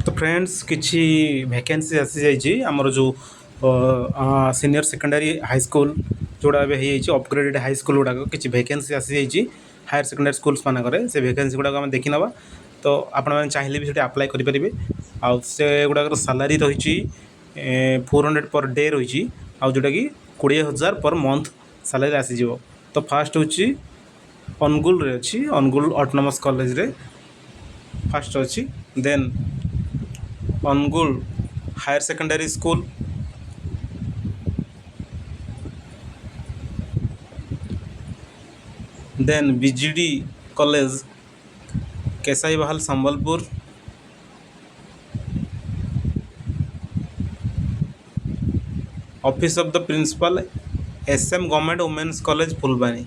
तो फ्रेंड्स किसी वैकेंसी आसी जाइए आमर जो सीनियर सेकेंडरी हाई स्कूल जोड़ा अपग्रेडेड हाई स्कूल गुड़ाक किसी वैकेंसी आसी जाइए हायर सेकेंडरी स्कूल्स मानक से वैकेंसी गुड़ाक आम देखी ना। तो आपण मैंने चाहिए भी अप्लाई करेंगे आउ से गुड़ाक सालारी रही 400 पर डे रही जोटा कि 20,000 पर मंथ सालारी आसीज। तो फास्ट हूँ अनुगुल रे अच्छी अनुगुल ऑटोनोमस कॉलेज रे फास्ट अच्छी then Angul higher secondary school then BGD college Kesaibahal Sambalpur office of the principal SM government women's college Phulbani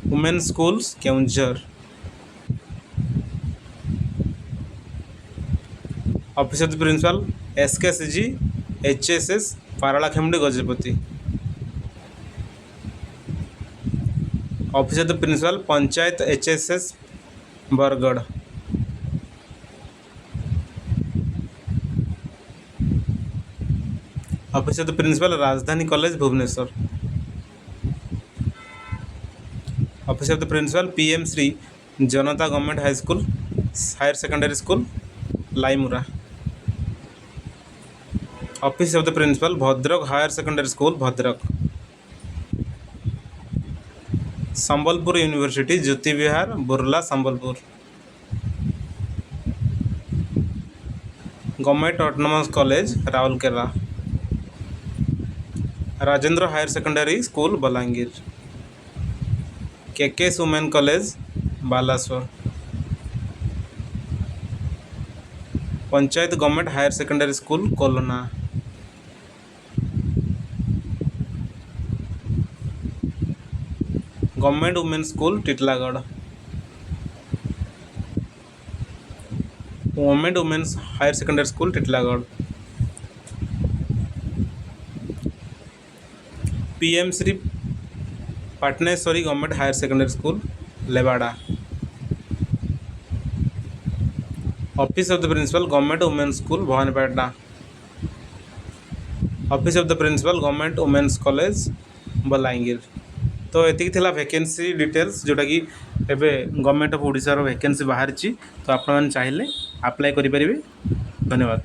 women's schools Keonjhar office of the principal SKCG HSS Paralakhemundi Gajapati office of the principal panchayat HSS Bargarh office of the principal Rajdhani college Bhubaneswar office of the principal PM Shri Janata government high school higher secondary school Laimura office of the principal Bhadrak higher secondary school Bhadrak Sambalpur university Jyoti Vihar Burla Sambalpur government autonomous college Rourkela Rajendra higher secondary school Balangir KKS women college Balasore panchayat government higher secondary school Kolna government women school Titlagarh government women's higher secondary school Titlagarh PM Shri Pataneswari government higher secondary school Lewada office of the principal government women's school Bhawanipatna office of the principal government women's college Balangir. तो ये vacancy details जोटा कि एवं government of Odisha रो vacancy बाहरी तो आपण चाहिए अप्लाई करेंगे। धन्यवाद।